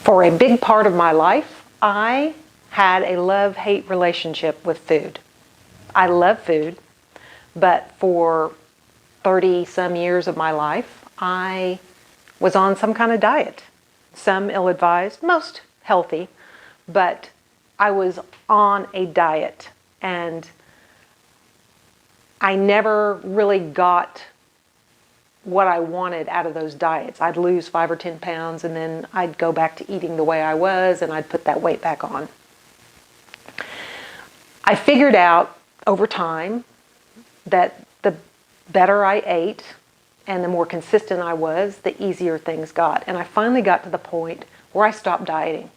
For a big part of my life, I had a love-hate relationship with food. I love food, but for 30 some years of my life, I was on some kind of diet. Some ill-advised, most healthy, but I was on a diet, and I never really got what I wanted out of those diets. I'd lose 5 or 10 pounds, and then I'd go back to eating the way I was, and I'd put that weight back on. I figured out over time that the better I ate and the more consistent I was, the easier things got. And I finally got to the point where I stopped dieting.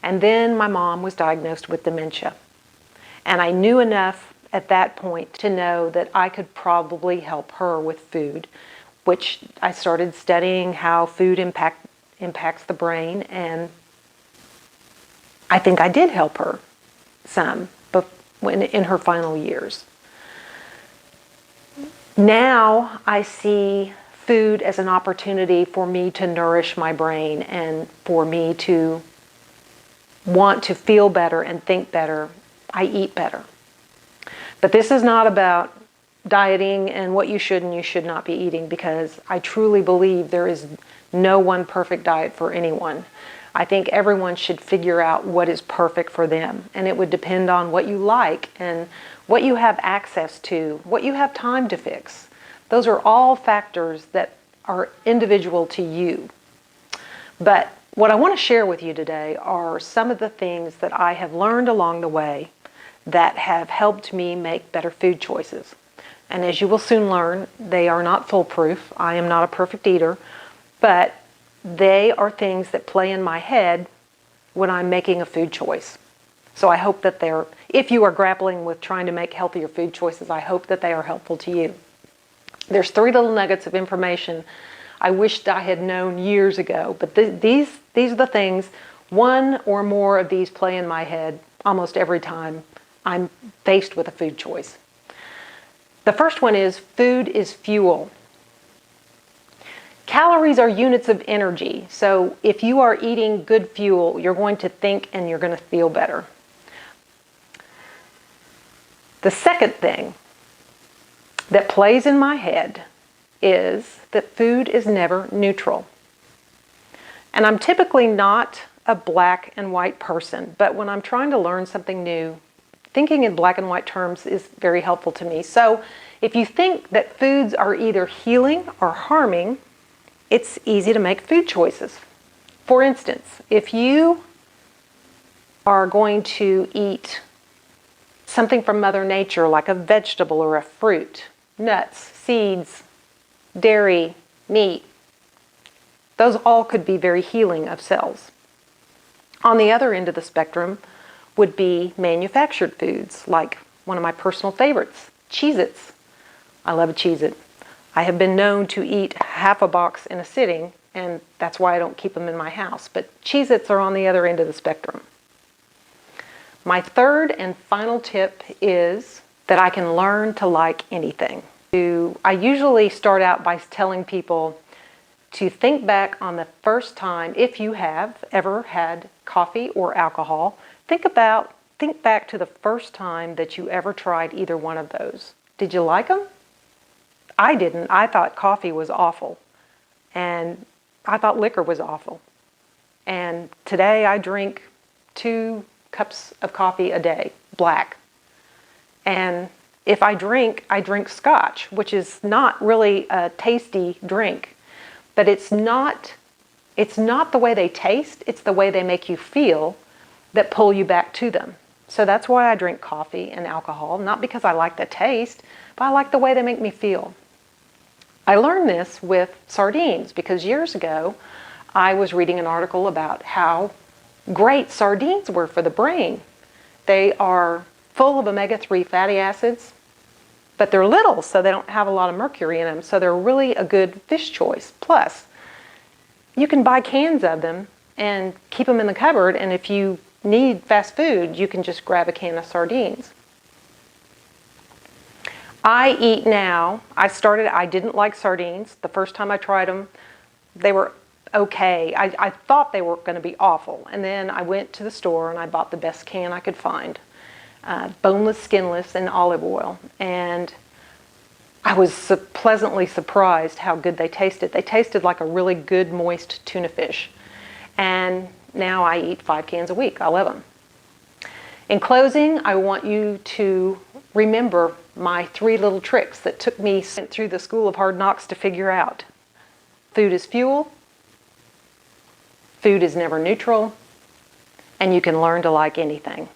And then my mom was diagnosed with dementia. And I knew enough at that point to know that I could probably help her with food, which I started studying how food impacts the brain, and I think I did help her some in her final years. Now I see food as an opportunity for me to nourish my brain and for me to want to feel better and think better. I eat better. But this is not about dieting and what you should and you should not be eating, because I truly believe there is no one perfect diet for anyone. I think everyone should figure out what is perfect for them, and it would depend on what you like and what you have access to, what you have time to fix. Those are all factors that are individual to you. But what I want to share with you today are some of the things that I have learned along the way that have helped me make better food choices. And as you will soon learn, they are not foolproof. I am not a perfect eater, but they are things that play in my head when I'm making a food choice. So I hope that if you are grappling with trying to make healthier food choices, I hope that they are helpful to you. There's 3 little nuggets of information I wished I had known years ago, but these are the things. One or more of these play in my head almost every time I'm faced with a food choice. The first one is food is fuel. Calories are units of energy, so if you are eating good fuel, you're going to think and you're going to feel better. The second thing that plays in my head is that food is never neutral. And I'm typically not a black and white person, but when I'm trying to learn something new, thinking in black and white terms is very helpful to me. So if you think that foods are either healing or harming, it's easy to make food choices. For instance, if you are going to eat something from Mother Nature, like a vegetable or a fruit, nuts, seeds, dairy, meat, those all could be very healing of cells. On the other end of the spectrum would be manufactured foods, like one of my personal favorites, Cheez-Its. I love a Cheez-It. I have been known to eat half a box in a sitting, and that's why I don't keep them in my house. But Cheez-Its are on the other end of the spectrum. My third and final tip is that I can learn to like anything. I usually start out by telling people to think back on the first time, if you have ever had coffee or alcohol, think back to the first time that you ever tried either one of those. Did you like them? I didn't. I thought coffee was awful, and I thought liquor was awful. And today I drink 2 cups of coffee a day, black. And if I drink scotch, which is not really a tasty drink, but it's not the way they taste, it's the way they make you feel that pull you back to them. So that's why I drink coffee and alcohol, not because I like the taste, but I like the way they make me feel. I learned this with sardines because years ago I was reading an article about how great sardines were for the brain. They are full of omega-3 fatty acids, but they're little, so they don't have a lot of mercury in them, so they're really a good fish choice. Plus, you can buy cans of them and keep them in the cupboard, and if you need fast food, you can just grab a can of sardines. I eat now. I didn't like sardines. The first time I tried them, they were okay. I thought they were going to be awful. And then I went to the store and I bought the best can I could find. Boneless, skinless, and olive oil. And I was pleasantly surprised how good they tasted. They tasted like a really good, moist tuna fish. And now I eat 5 cans a week. I love them. In closing, I want you to remember my 3 little tricks that took me through the school of hard knocks to figure out. Food is fuel. Food is never neutral. And you can learn to like anything.